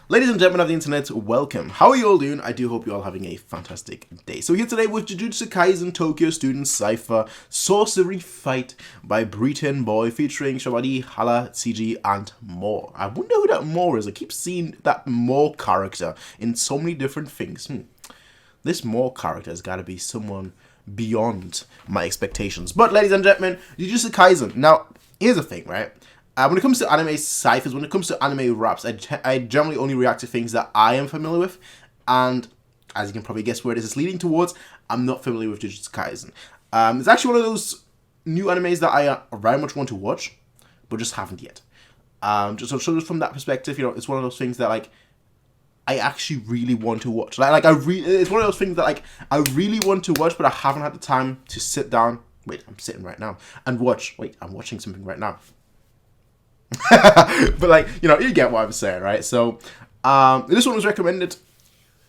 Ladies and gentlemen of the internet, welcome. How are you all doing? I do hope you're all having a fantastic day. So here today with JUJUTSU KAISEN Tokyo Student CYPHER Sorcery Fight by Breeton Boi featuring Shwabadi, HalaCG and more. I wonder who that more is. I keep seeing that more character in so many different things. This more character has got to be someone beyond my expectations. But ladies and gentlemen, JUJUTSU KAISEN. Now, here's the thing, right? When it comes to anime ciphers, when it comes to anime raps, I generally only react to things that I am familiar with. And as you can probably guess where this is leading towards, I'm not familiar with JUJUTSU KAISEN. It's actually one of those new animes that I very much want to watch, but just haven't yet. So just from that perspective, you know, it's one of those things that, like, I actually really want to watch. It's one of those things that, like, I really want to watch, but I haven't had the time to sit down. Wait, I'm sitting right now. And watch. Wait, I'm watching something right now. But, like, you know, you get what I'm saying, right? So this one was recommended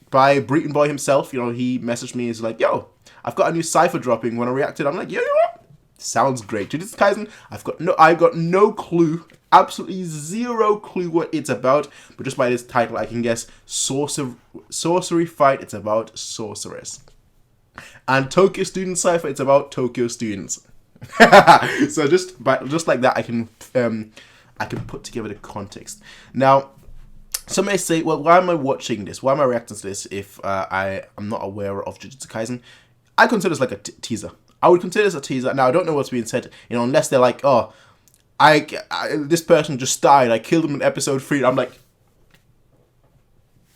by Breeton Boi himself. You know, he messaged me. He's like, yo, I've got a new cypher dropping. When I reacted, I'm like, yo, you know what? Sounds great. JUJUTSU KAISEN, I've got no clue, absolutely zero clue what it's about, but just by this title I can guess sorcery fight. It's about sorcerers. And Tokyo Student Cypher, it's about Tokyo students. So just like that, I can put together the context. Now, some may say, well, why am I watching this? Why am I reacting to this if I am not aware of JUJUTSU KAISEN? I consider this like a teaser. I would consider this a teaser. Now, I don't know what's being said, you know, unless they're like, oh, this person just died. I killed him in episode 3. I'm like,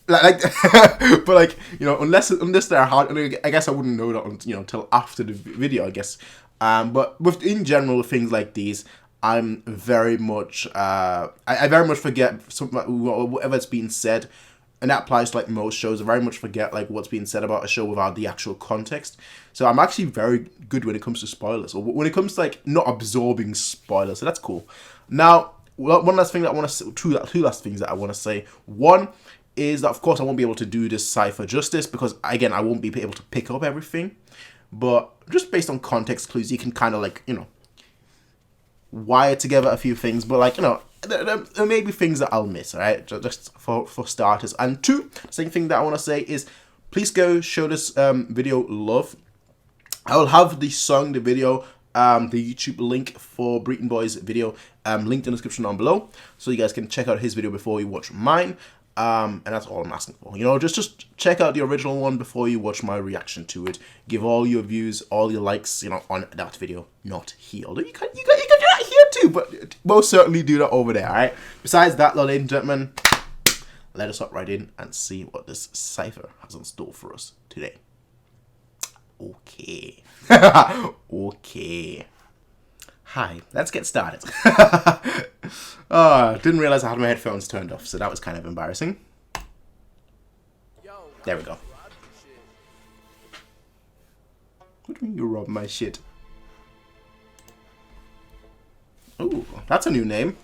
but, like, you know, unless they're hard, I guess I wouldn't know that, you know, until after the video, I guess. But in general, things like these, I'm very much, I very much forget whatever's being said, and that applies to, like, most shows. I very much forget, like, what's being said about a show without the actual context. So I'm actually very good when it comes to spoilers, or when it comes to, like, not absorbing spoilers. So that's cool. Now, one last thing that I want to say, two last things that I want to say. One is that, of course, I won't be able to do this cypher justice because, again, I won't be able to pick up everything. But just based on context clues, you can kind of, like, you know, wire together a few things. But, like, you know, there may be things that I'll miss, alright? Just for starters. And two, the second thing that I want to say is, please go show this video love. I will have the song, the video, the YouTube link for Breeton Boi's video linked in the description down below, so you guys can check out his video before you watch mine. And that's all I'm asking for. You know, just check out the original one before you watch my reaction to it. Give all your views, all your likes, you know, on that video, not here. Although you can do that here too, but most certainly do that over there, alright? Besides that, ladies and gentlemen, let us hop right in and see what this cypher has in store for us today. Okay. Okay. Hi, let's get started. Didn't realize I had my headphones turned off, so that was kind of embarrassing. There we go. What do you mean you robbed my shit? Ooh, that's a new name.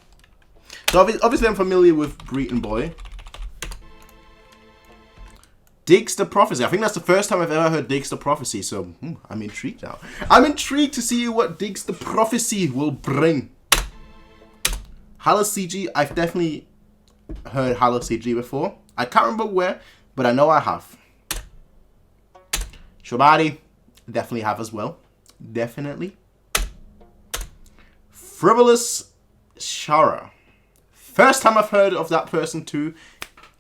So obviously I'm familiar with Breeton Boi. Digs the Prophecy. I think that's the first time I've ever heard Digs the Prophecy, so I'm intrigued now. I'm intrigued to see what Digs the Prophecy will bring. HalaCG, I've definitely heard HalaCG before. I can't remember where, but I know I have. Shwabadi, definitely have as well. Definitely. Frivolous Shara. First time I've heard of that person too.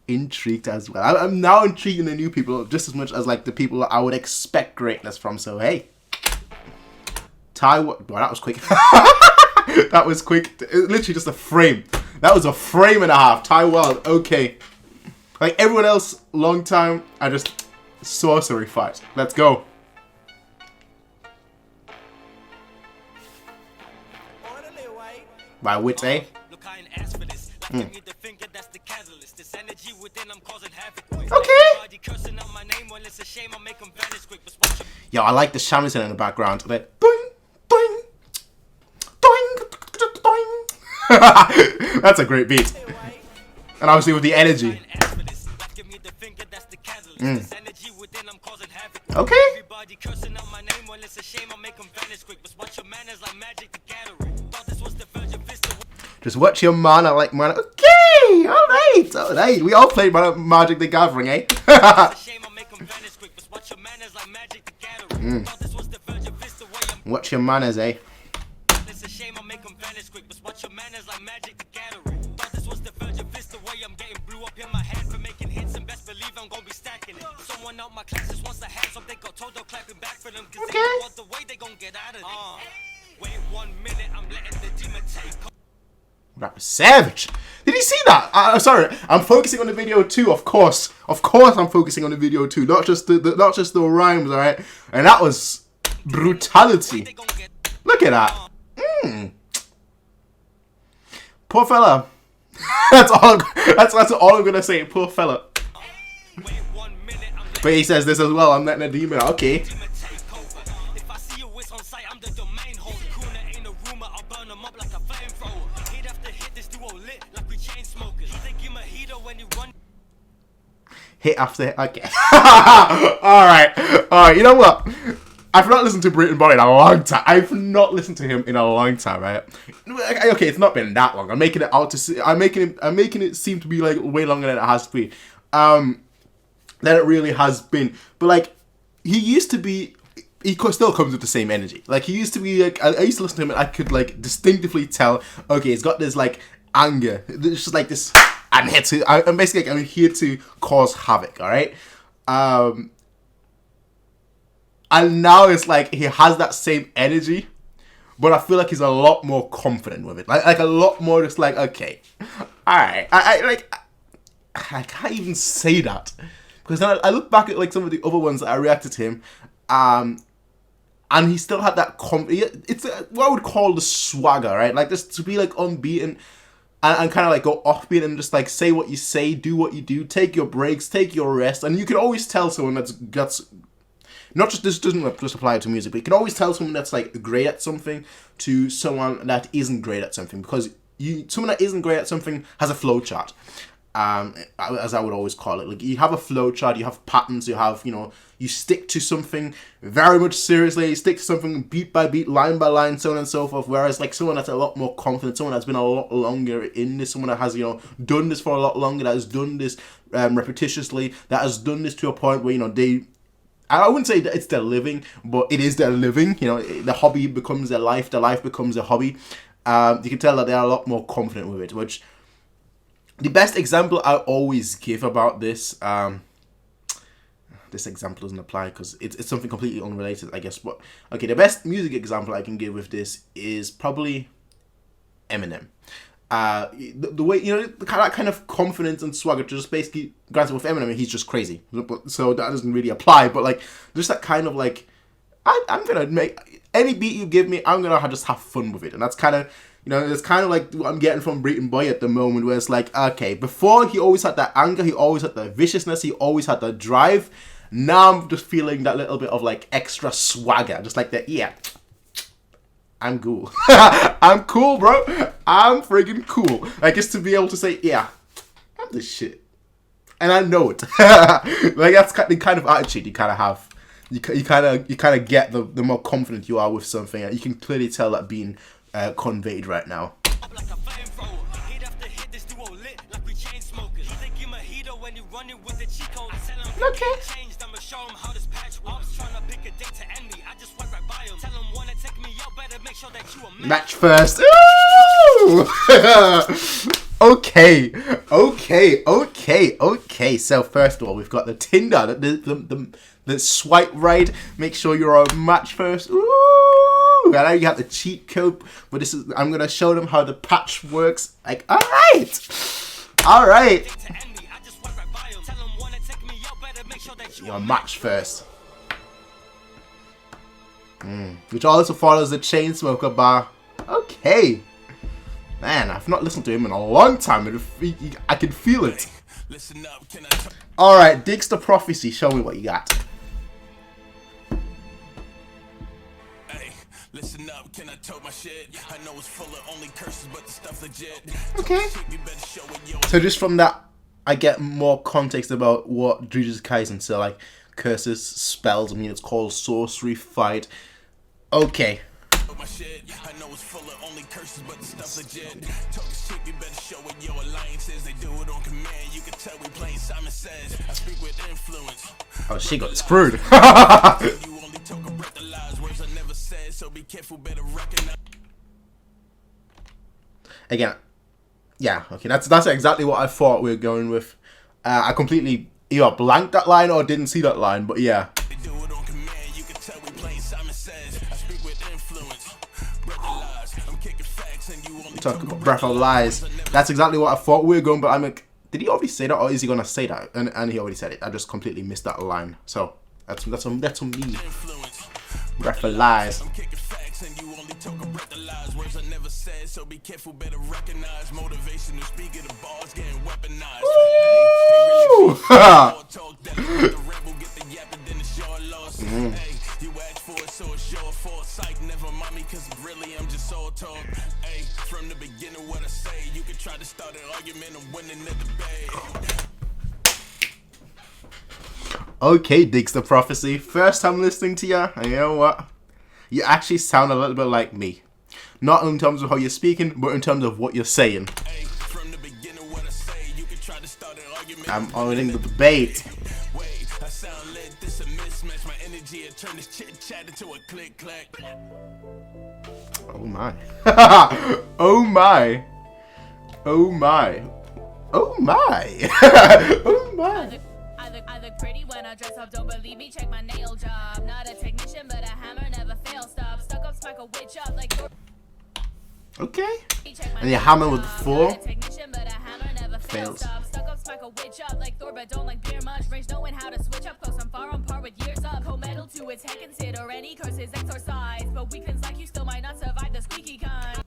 Intrigued as well. I'm now intrigued in the new people just as much as, like, the people that I would expect greatness from. So hey, Taiwan. Well, that was quick. That was quick. Literally just a frame. That was a frame and a half. Taiwan. Okay. Like everyone else, long time. I just sorcery fight. Let's go. By wit, eh? Okay. Yo, I like the shamisen in the background. Like, boing, boing, doing, doing. That's a great beat. And obviously with the energy. Okay. Just watch your mana like mana. Okay, alright. Alright. We all played Magic the Gathering, eh? Watch your manners, eh? It's a shame I make them vanish quick, but watch your manners like Magic the Gathering. Thought this was the Virgin Vista way I'm getting blew up in my head for making hits, and best believe I'm gonna be stacking it. Someone out my classes wants the hands up, they got told they're clapping back for them, cause they know what the way they gonna get out of it. Wait 1 minute, I'm letting the demon take. Rapper savage. Did you see that? Sorry, I'm focusing on the video too. Of course, I'm focusing on the video too. Not just the rhymes, all right. And that was brutality. Look at that. Poor fella. That's all I'm gonna say. Poor fella. But he says this as well. I'm letting a demon. Okay. Hit after hit. Okay. Alright. You know what? I've not listened to Breeton Boi in a long time. I've not listened to him in a long time, right? Okay, it's not been that long. I'm making it seem to be like way longer than it has to be. Than it really has been. But like, he used to be. He still comes with the same energy. Like, he used to be like, I used to listen to him and I could like distinctively tell. Okay, he's got this like anger. It's just like this. I'm basically like, I'm here to cause havoc. All right. And now it's like he has that same energy, but I feel like he's a lot more confident with it. Like a lot more just like, okay, all right. I can't even say that because then I look back at like some of the other ones that I reacted to him, and he still had that it's what I would call the swagger, right? Like just to be like unbeaten and kind of like go offbeat and just like say what you say, do what you do, take your breaks, take your rest, and you can always tell someone that's not just, this doesn't just apply to music, but you can always tell someone that's like great at something to someone that isn't great at something, because someone that isn't great at something has a flow chart, as I would always call it. Like, you have a flow chart, you have patterns, you have, you stick to something very much seriously, you stick to something beat by beat, line by line, so on and so forth, whereas like someone that's a lot more confident, someone that's been a lot longer in this, someone that has, done this for a lot longer, that has done this repetitiously, that has done this to a point where, I wouldn't say that it's their living, but it is their living. The hobby becomes their life becomes a hobby. You can tell that they're a lot more confident with it, which the best example I always give about this, this example doesn't apply because it's something completely unrelated, I guess. But okay, the best music example I can give with this is probably Eminem. The way, that kind of confidence and swagger, just basically, granted with Eminem, he's just crazy, so that doesn't really apply, but like, just that kind of like, I'm gonna make, any beat you give me, I'm gonna just have fun with it, and that's kind of, it's kind of like what I'm getting from Breeton Boi at the moment, where it's like, okay, before he always had that anger, he always had the viciousness, he always had the drive, now I'm just feeling that little bit of like extra swagger, just like that, yeah, I'm cool. I'm cool, bro. I'm friggin' cool. Like, just to be able to say, yeah, I'm the shit. And I know it. Like, that's the kind of attitude you kind of have. You kind of get the more confident you are with something. You can clearly tell that being conveyed right now. Okay. Match first. Ooh! Okay. So first of all, we've got the Tinder, the swipe right. Make sure you're on match first. Ooh! I know you got the cheat code, but I'm gonna show them how the patch works. Like, all right. You're match first. Which also follows the Chainsmoker bar. Okay. Man, I've not listened to him in a long time. I can feel it. Alright, Digster Prophecy. Show me what you got. Listen up, can I tell my shit? I know it's full of only curses, but the stuff legit. Okay. So just from that, I get more context about what JUJUTSU Kaisen, so like curses, spells, it's called Sorcery Fight. Okay. My shit, I know it's full of only curses, but the stuff legit. Talk shit, you better show what your alliance is. They do it on command. You can tell we playing Simon Says. I speak with influence. Oh, she got screwed. You only talk about the lies, words I never said. So be careful, better recognize. Again, yeah, okay, that's exactly what I thought we were going with. I completely either blanked that line or didn't see that line, but yeah. They do it on command. You can tell we playing Simon Says. I speak with influence. Breath of lies. I'm kicking facts and you only Talk about breath of lies. That's exactly what I thought we were going, but I'm like, did he already say that, or is he gonna say that? And he already said it. I just completely missed that line. So that's on me. Breath of lies. I'm kicking facts and you only talk about the lies, words I never said. So be careful, better recognize motivation to speak of the bars getting weaponized. Woo! Talk that the rebel get the yapping, then it's your loss. Hey, you asked for it, so it's your fault. Psych, never mind me, cause really I'm just all talk. Hey, from the beginning, what I say, you can try to start an argument, I'm winning the debate. Okay, Digs the Prophecy. First time listening to you, and you know what? You actually sound a little bit like me. Not in terms of how you're speaking, but in terms of what you're saying. Hey, from the beginning, what I say, you can try to start an argument. I'm owning the debate. Wait, I sound lit, this a mismatch. My energy, I turn this chit chat into a click clack. Oh my. Oh my. Oh my. Oh my. Oh my. I look pretty when I dress up, don't believe me, check my nail job. Not a technician, but a hammer never fails. Stop, stuck up, smack a witch up like okay. And your hammer with 4 fails. Stop, stuck up, smack a witch up like Thor, but don't like beer much. Range knowing how to switch up, close, I'm far on par with years up. Cold metal to its head, consider any curses exorcised. But weakens like you still might not survive the squeaky kind.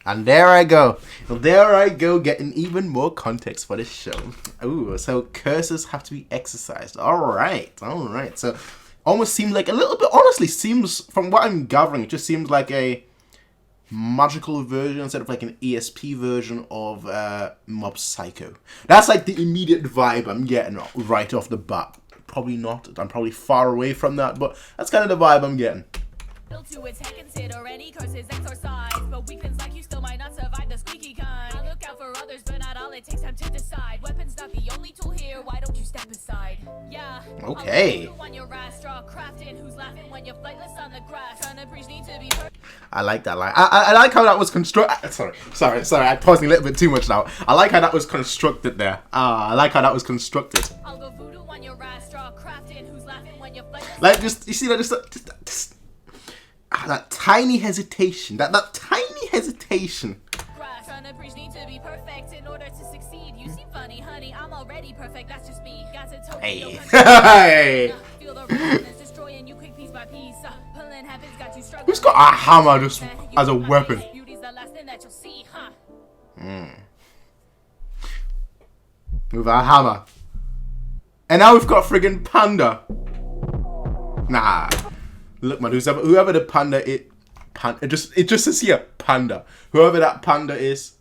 And there I go. There I go, getting even more context for this show. Ooh, so curses have to be exercised. Alright, alright. So, almost seems like a little bit, honestly, seems, from what I'm gathering, it just seems like a magical version instead of like an ESP version of Mob Psycho. That's like the immediate vibe I'm getting right off the bat. Probably not. I'm probably far away from that, but that's kind of the vibe I'm getting. To its head, consider any curses exorcised, but weakens like you still might not survive the squeaky kind. I look out for others, but not all. It takes time to decide. Weapons not the only tool here. Why don't you step aside? Yeah. Okay. On your ass, straw crafting. Who's laughing when you're flightless on the grass? Trying to preach need to be. I like that line. I like how that was constructed. Sorry. I'm pausing a little bit too much now. I like how that was constructed there. I like how that was constructed. I'll go voodoo on your ass, straw crafting. Who's laughing when you're flightless? Like just you see that just that tiny hesitation. That tiny hesitation. Trying to preach need to be perfect in order to succeed. You seem funny, honey. I'm already perfect. That's just me. Got to tell Hey. Hey. Feel the resonance destroying you quick piece by piece. Pulling habits got you struggling. Who's got a hammer just as a weapon? Beauty's the last thing that you'll see, huh? With a hammer. And now we've got friggin' Panda. Nah. Look, man, whoever the panda is, it just says here, Panda. Whoever that panda is,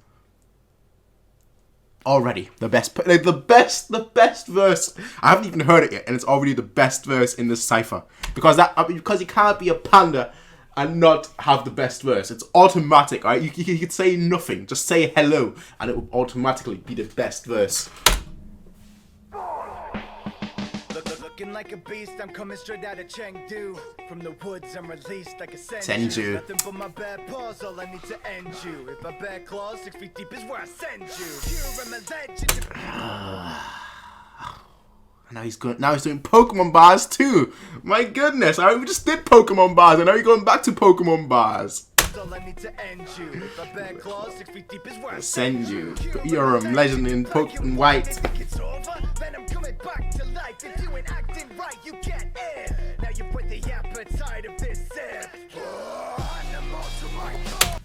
already the best, like the best verse. I haven't even heard it yet, and it's already the best verse in this cipher. Because you can't be a panda and not have the best verse. It's automatic, right? You could say nothing, just say hello, and it will automatically be the best verse. Looking like a beast, I'm coming straight out of Chengdu. From the woods, I'm released like a Senju. Nothing but my bad paws, all I need to end you. If I bad claws, 6 feet deep is where I send you. Here I'm a legend. Now he's doing Pokemon bars too. My goodness, we just did Pokemon bars, and now you're going back to Pokemon bars. All I need to end you. If I bad claws, 6 feet deep is where I Send you. You're a legend in Pokemon White. It's over, then I'm coming back to life. If you ain't acting right, you get in. Now you've put the appetite of this sip.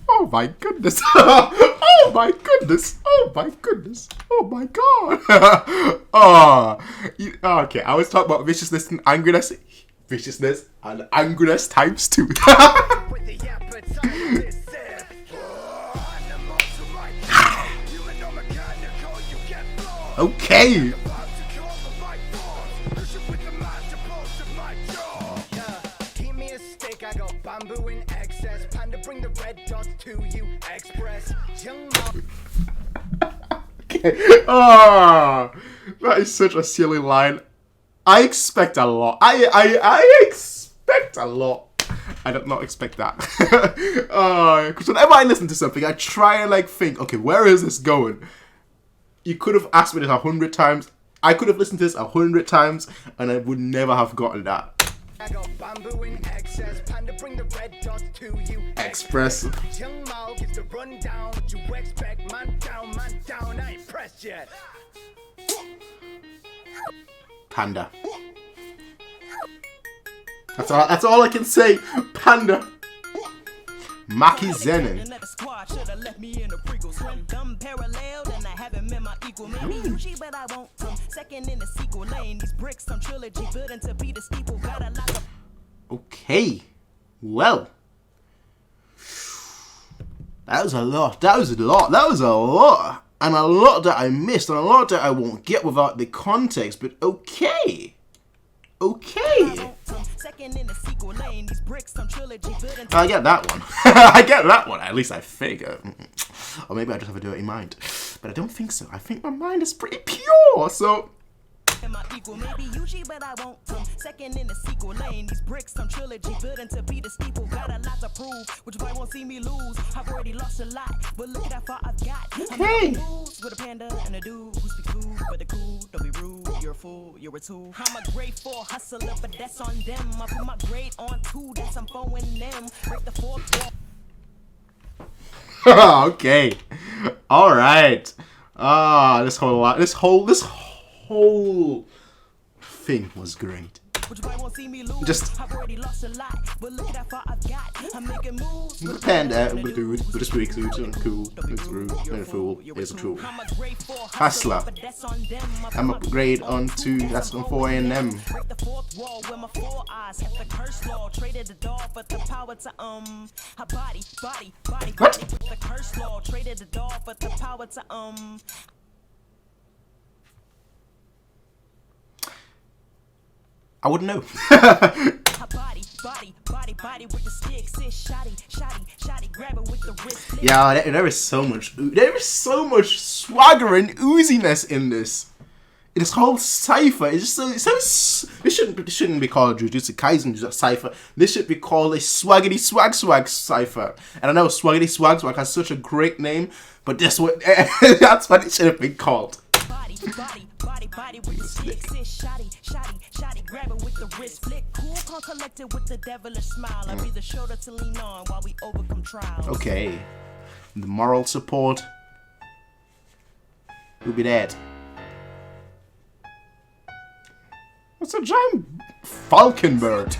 Oh my goodness. Oh my goodness. Oh my goodness. Oh my god. Okay, I was talking about viciousness and angriness. Viciousness and angriness times 2. Okay. Keep me a steak, I go bamboo to you express young mouth. Okay. Oh, that is such a silly line. I expect a lot. I expect a lot. I did not expect that. Because whenever I listen to something, I try and like think, okay, where is this going? You could have asked me this 100 times. I could have listened to this 100 times, and I would never have gotten that. I got bamboo in excess, panda bring the red dot to you Express. Young Mao gives the rundown. What you expect? Man down, I ain't pressed yet. Panda. That's all I can say. Panda. Maki Zenin. Another squad should have left me in the prequel. Swim dumb paralleled and I haven't met my equal. Maybe Uchi, but I won't come second in the sequel lane. These bricks, some trilogy building to be the steeple. Got a lot of. Okay. Well. That was a lot. That was a lot. That was a lot. And a lot that I missed. And a lot that I won't get without the context. But okay. Okay. Second in the sequel lane. These bricks, some trilogy building. I get that one. I get that one. At least I think. Or maybe I just have a dirty mind. But I don't think so. I think my mind is pretty pure. So. My equal, maybe Uchi, but I won't come second in the sequel lane. These bricks, some trilogy building to be the steeple. Got a lot to prove, which boy won't see me lose. I've already lost a lot, but look at how far I've got. Okay. I'm with a panda and a dude who speaks food, but the cool, don't be rude. You're a fool, you're a tool. I'm a grade 4 hustler, but that's on them. I put my grade on 2, that's I'm following them. Break the 4th wall. Okay. All right. This whole thing was great. Which boy won't see me lose. Just I've already lost a lot, but look at how far I've got. I'm making moves. the panda with the speak suit and cool. It's rude. And a fool is a tool. I'm a grade 4 Hustler. but that's on them. I'm upgrade on 2. That's on 4 A&M. Break the 4th wall with my 4 eyes. Kept the curse law. Traded the dog for the power to her body. What? The curse law. Traded the dog for the power to I wouldn't know. her body with the stick. Sit shoddy, grab it with the wrist. Yeah, there is so much swagger and ooziness in this. This whole cipher is just so this shouldn't be called Jujutsu Kaisen cipher. This should be called a swaggity swag cipher. And I know swaggity swag has such a great name, but that's what it should have been called. Body with the stick. Sit shoddy, grab it with the wrist. Flick cool, calm, collected with the devilish smile. I be the shoulder to lean on while we overcome trials. Okay, the moral support will be that. What's a giant falcon bird?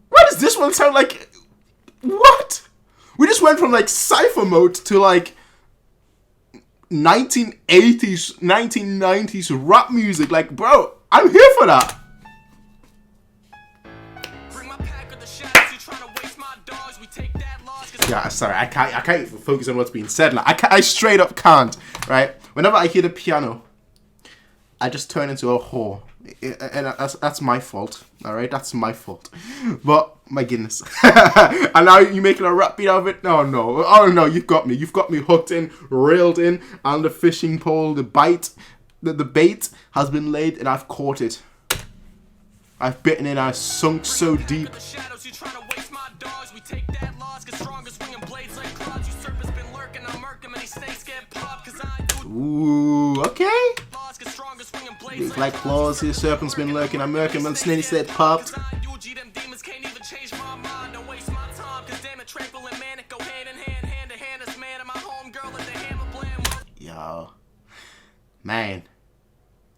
Why does this one sound like? What? We just went from like cipher mode to like 1980s, 1990s rap music. Like, bro, I'm here for that. Yeah, sorry, I can't even focus on what's being said. Like, I straight up can't. Right? Whenever I hear the piano, I just turn into a whore, and that's my fault. All right, that's my fault. But my goodness, and now you making a rap beat out of it? Oh no, you've got me hooked in, reeled in, and the fishing pole, the bait has been laid, and I've caught it. I've bitten in, I've sunk so deep. Ooh, okay. Big like claws, his serpent's been lurking, I'm murking, when Snitty said popped. Yo. Man.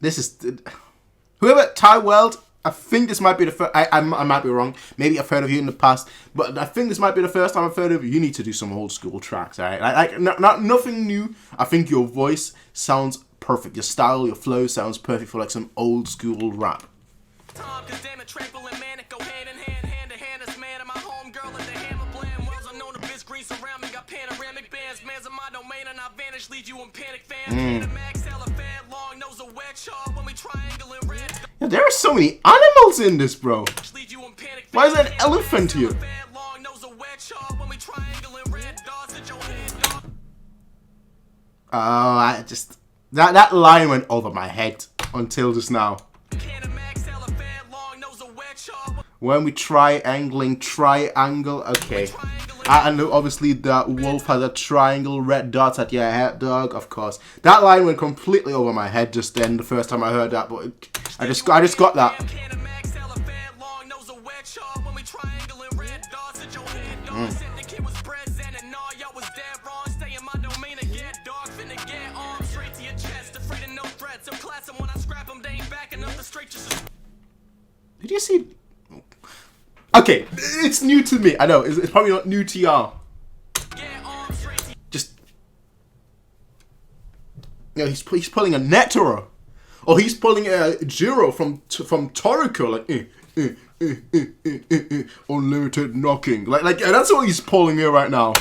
This is... Whoever, Ty Weld, I think this might be the first... I might be wrong. Maybe I've heard of you in the past. But I think this might be the first time I've heard of you. You need to do some old school tracks, alright? Like nothing new. I think your voice sounds perfect. Your style, your flow sounds perfect for like some old school rap. Yeah, there are so many animals in this, bro. Why is there an elephant here? I just that line went over my head until just now. When we triangle, okay. I know obviously that wolf has a triangle, red dots at your head, dog. Of course, that line went completely over my head just then. The first time I heard that, but I just got that. Did you see? Okay, it's new to me. I know it's probably not new to y'all. Just, you know, he's pulling a Netero, or he's pulling a Jiro from Toriko, like unlimited knocking, like that's what he's pulling here right now.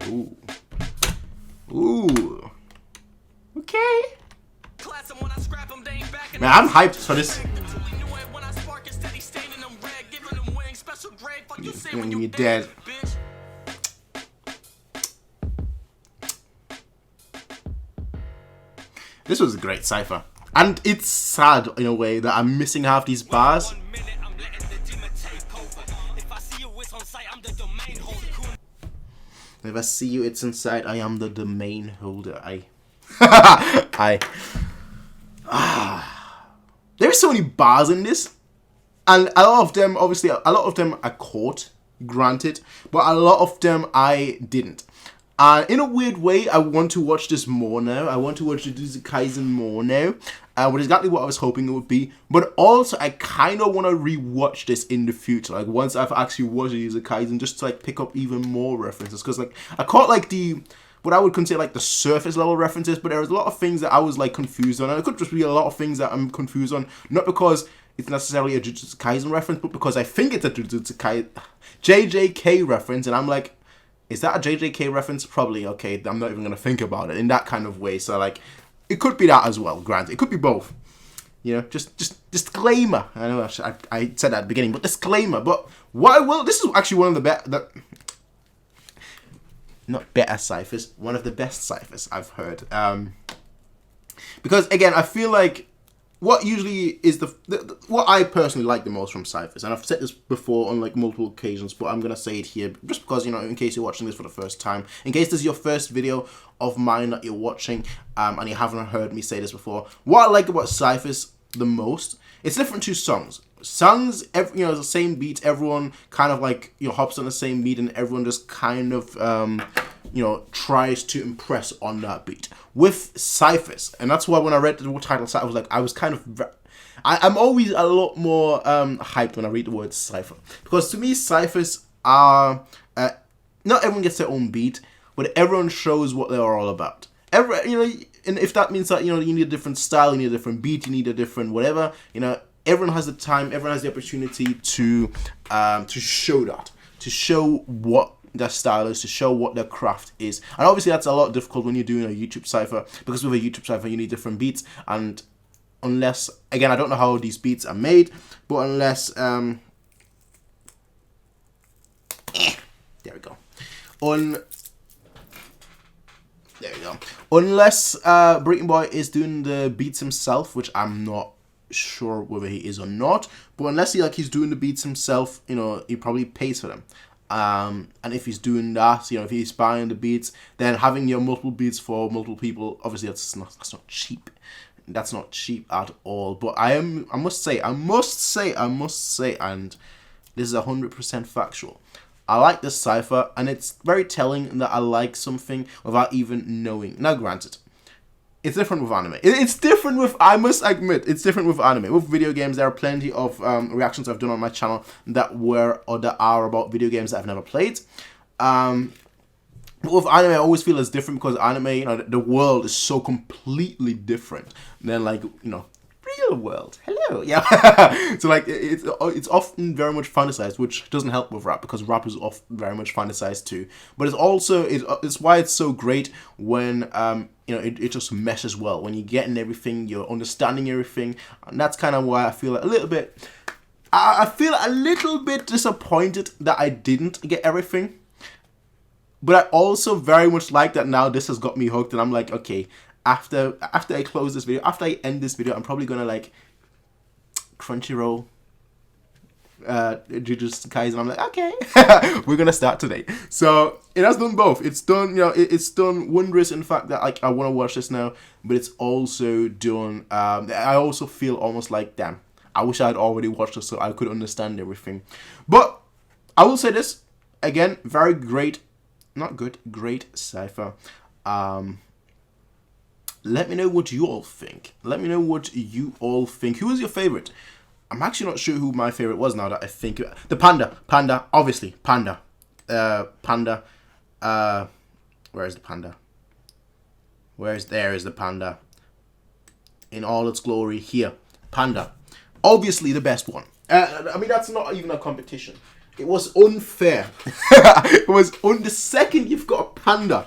Ooh. Ooh. Okay. Man, I'm hyped for this. You're dead. This was a great cypher. And it's sad in a way that I'm missing half these bars. If I see you, it's inside. I am the domain holder. There's so many bars in this, and a lot of them, obviously, a lot of them I caught, granted, but a lot of them I didn't. In a weird way, I want to watch this more now. I want to watch JUJUTSU Kaisen more now. Which is exactly what I was hoping it would be. But also, I kind of want to rewatch this in the future. Like, once I've actually watched JUJUTSU Kaisen, just to, like, pick up even more references. Because, like, I caught, like, what I would consider, like, the surface level references. But there was a lot of things that I was, like, confused on. And it could just be a lot of things that I'm confused on. Not because it's necessarily a JUJUTSU Kaisen reference, but because I think it's a JUJUTSU Kaisen JJK reference. And I'm like, is that a JJK reference? Probably. Okay, I'm not even going to think about it in that kind of way. So, like, it could be that as well, granted. It could be both. You know, just disclaimer. I know I said that at the beginning, but disclaimer. But what I will, this is actually one of the not better ciphers, one of the best ciphers I've heard. Because, again, I feel like what usually is what I personally like the most from ciphers, and I've said this before on like multiple occasions, but I'm gonna say it here just because, you know, in case you're watching this for the first time, in case this is your first video of mine that you're watching, and you haven't heard me say this before. What I like about ciphers the most, it's different to songs. Songs, you know, the same beat, everyone kind of like, you know, hops on the same beat, and everyone just kind of you know, tries to impress on that beat. With ciphers, and that's why when I read the title, I was like, I was kind of, I'm always a lot more hyped when I read the word cipher, because to me ciphers are not everyone gets their own beat, but everyone shows what they're all about. You know, and if that means that, you know, you need a different style, you need a different beat, you need a different whatever, you know, everyone has the time, everyone has the opportunity to show that, to show what their style is, to show what their craft is. And obviously that's a lot difficult when you're doing a YouTube cipher, because with a YouTube cipher you need different beats, and unless, again, I don't know how these beats are made, but unless there we go, unless Breeton Boi is doing the beats himself, which I'm not sure whether he is or not, but unless he's doing the beats himself, you know, he probably pays for them. And if he's doing that, you know, if he's buying the beats, then having your multiple beats for multiple people, obviously that's not cheap. That's not cheap at all. But I must say, and this is 100% factual, I like this cipher, and it's very telling that I like something without even knowing. Now, granted, it's different with anime. It's different with, I must admit, it's different with anime. With video games, there are plenty of reactions I've done on my channel that were or that are about video games that I've never played. But with anime, I always feel it's different because anime, you know, the world is so completely different than, like, you know, real real world. Hello. Yeah. So like it's often very much fantasized, which doesn't help with rap because rap is often very much fantasized too. But it's also it's why it's so great when it just meshes well when you're getting everything, you're understanding everything, and that's kind of why I feel a little bit disappointed that I didn't get everything. But I also very much like that now this has got me hooked, and I'm like, okay, after I close this video, after I end this video, I'm probably gonna like Crunchyroll, Jujutsu Kaisen. I'm like, okay, we're gonna start today. So it has done both. It's done, it's done wondrous in fact that like I want to watch this now, but it's also done. I also feel almost like, damn, I wish I'd already watched this so I could understand everything. But I will say this again, very great. Not good, great cypher. Let me know what you all think. Let me know what you all think. Who is your favorite? I'm actually not sure who my favorite was now that I think. The Panda, obviously. Panda. Panda. Where is the Panda? There is the Panda. In all its glory, here. Panda. Obviously the best one. I mean, that's not even a competition. It was unfair. It was the second you've got a Panda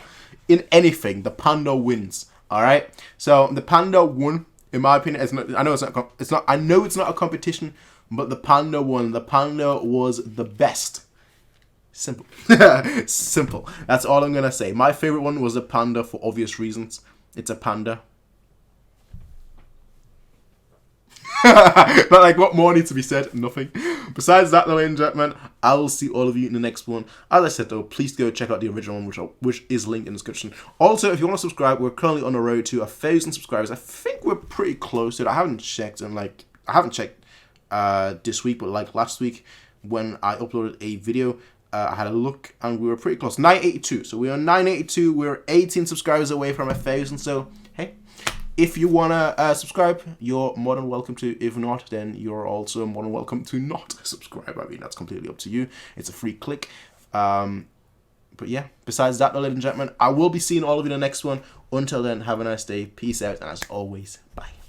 in anything, the Panda wins. All right. So the Panda won, in my opinion. I know it's not a competition, but the Panda won. The Panda was the best. Simple. Simple. That's all I'm gonna say. My favorite one was a Panda for obvious reasons. It's a Panda. Not like what more needs to be said. Nothing. Besides that, though, ladies and gentlemen, I will see all of you in the next one. As I said, though, please go check out the original one, which is linked in the description. Also, if you want to subscribe, we're currently on the road to 1,000 subscribers. I think we're pretty close to it. I haven't checked this week, but like last week when I uploaded a video, I had a look and we were pretty close. 982. So we're on 982. We're 18 subscribers away from 1,000. So hey, if you want to subscribe, you're more than welcome to. If not, then you're also more than welcome to not subscribe. I mean, that's completely up to you. It's a free click. But yeah, besides that, ladies and gentlemen, I will be seeing all of you in the next one. Until then, have a nice day. Peace out. And as always, bye.